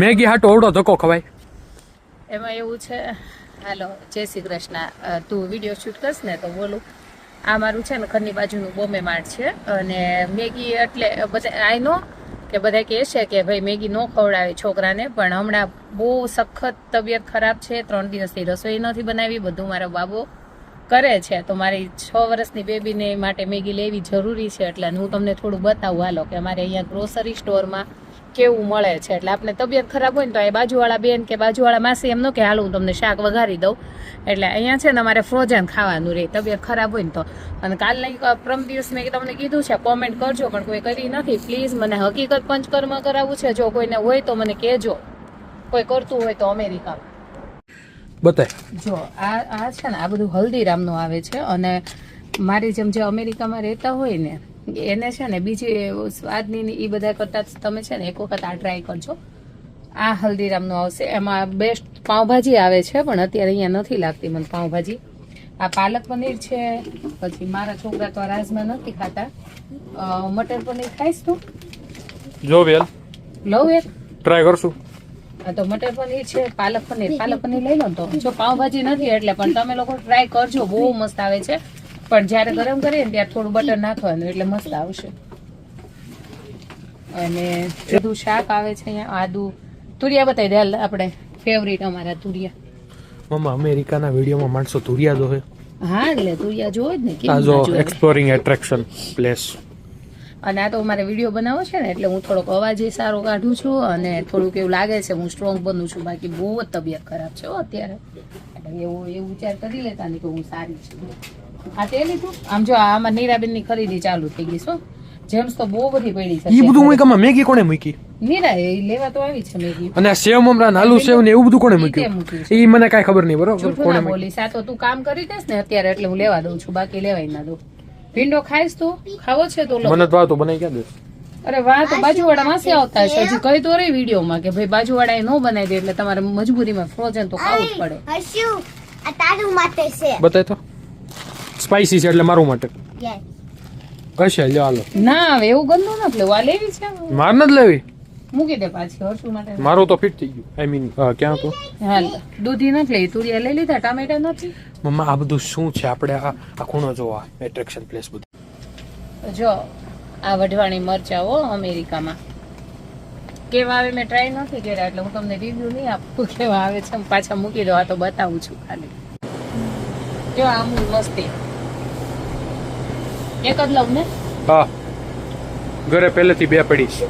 Maggi હાટો ઓવડો ધક્કો ખવાય. એમાં એવું છે, હાલો જય શ્રી કૃષ્ણ. તું વિડીયો શૂટ કરશ ને તો બોલું. આ મારું છે ને ઘરની બાજુનું બોમ્બે માર્ટ છે અને મેગી એટલે બધા આઈ નો કે બધા કહે છે કે ભાઈ મેગી ન ખવડાવે છોકરાને, પણ હમણાં બહુ સખત તબિયત ખરાબ છે, 3 દિવસથી રસોઈ નથી બનાવી, બધું મારો બાબો કરે છે, તો મારી 6 વર્ષની બેબીને માટે મેગી લેવી જરૂરી છે. એટલે હું તમને થોડું બતાવું હાલો કે અમારે અહીંયા ગ્રોસરી સ્ટોરમાં કેવું મળે છે. એટલે આપણે તબિયત ખરાબ હોય ને તો એ બાજુવાળા બેન કે બાજુવાળા માસી એમ ન કે હાલ હું તમને શાક વઘારી દઉં. એટલે અહીંયા છે ને અમારે ફ્રોઝન ખાવાનું રહે તબિયત ખરાબ હોય ને તો. અને કાલના પ્રમ દિવસ મેં તમને કીધું છે કોમેન્ટ કરજો, પણ કોઈ કરી નથી. પ્લીઝ મને હકીકત પંચકર્મ કરાવવું છે, જો કોઈને હોય તો મને કહેજો, કોઈ કરતું હોય તો અમેરિકામાં બતાય. જો આ છે ને આ બધું હલ્દીરામનું આવે છે, અને મારી જેમ જે અમેરિકામાં રહેતા હોય ને એને છે ને બીજી સ્વાદની એ બધા કરતા તમે છે ને એક વખત આ ટ્રાય કરજો. આ હલ્દીરામનું આવશે, એમાં બેસ્ટ પાઉંભાજી આવે છે, પણ અત્યારે અહીંયા નથી લાગતી મને પાઉંભાજી. આ પાલક પનીર છે, પછી મારા છોકરા તો રાજમા નથી ખાતા. મટર પનીર ખાઈશ તું? જો વેલ લવ એક ટ્રાય કરશું. હા તો મટર પનીર છે, પાલક પનીર લઈ લો. તો જો પાઉંભાજી નથી એટલે, પણ તમે લોકો ટ્રાય કરજો, બહુ મસ્ત આવે છે. પણ જ્યારે ગરમ કરીએ ને ત્યારે થોડું બટર નાખવાનું એટલે મસ્ત આવશે. અને બધું શાક આવે છે અહીંયા. આદુ તુરિયા બતાવી દે હાલ, આપણે ફેવરિટ અમારા તુરિયા. મમ્મા અમેરિકાના વિડીયોમાં માણસો તુરિયા જોવે. હા એટલે તુરિયા જોવે જ ને, આ કેમ જો ના જોવે. Exploring attraction place. અને આ તો અમારે વિડીયો બનાવો છે ને એટલે હું થોડોક અવાજ સારો કાઢું છું, અને થોડુંક એવું લાગે છે હું સ્ટ્રોંગ બનું છું, બાકી બહુ જ તબિયત ખરાબ છે અત્યારે. એટલે એવું વિચાર કરી લેતા નહીં કે હું સારી છું. આ તે લીધું આમ જો આમાં નીરાબેન ની ખરીદી ચાલુ થઈ ગઈ. શું જેમ્સ તો બહુ બધી પડી છે. ઈ બધું મૂકવામાં મેગી કોણે મૂકી? નીરા એ લેવા તો આવી છે મેગી. અને આ સેવ મમરા આલુ સેવ ને એવું બધું કોણે મૂક્યું? ઈ મને કાઈ ખબર નહીં. બરોબર જૂઠું કોણે ના બોલીશ, આ તો તું કામ કરી દેસ ને અત્યારે એટલે હું લેવા દઉં છું, બાકી લેવાય ના દઉં. ભીંડો ખાઈશ તું? ખાવો છે તો લો. મને તો આ તો બનાવી ક્યાં દે. અરે વાહ, તો બાજુવાળા માસી આવતા છે, હજી કઈ તો રહી વિડીયોમાં કે ભાઈ બાજુવાળા એ નો બનાવી દે એટલે તમારે મજબૂરીમાં ફ્રોઝન તો ખાવું જ પડે. હશું આ તારું માટે છે. બતાય તો. સ્પાઈસી છે એટલે મારું માટે યસ હશે. લ્યો હાલો. ના હવે એવું ગંદુ નથી લેવું, આ લેવી છે માર નથી લેવી. મૂકી દે પાછી હર્ષુ માટે. મારું તો ફિટ થઈ ગયું. આઈ મીન ક્યાં તો હાલ દૂધી નથી લઈ, તુરિયા લઈ લીધા, ટામેટા નથી. મમ્મા આ બધું શું છે? આપણે આ ખૂણો જોવા એટ્રેક્શન પ્લેસ બધું. જો આ વઢવાણી મરચાઓ અમેરિકામાં કેવા આવે મેં ટ્રાય નથી કર્યા, એટલે હું તમને રિવ્યુ નહીં આપું કેવા આવે છે. હું પાછા મૂકી દો, આ તો બતાવું છું ખાલી. જો આમૂલ મસ્તી એક જ લઉં ને. હા ઘરે પહેલેથી 2 પડી છે.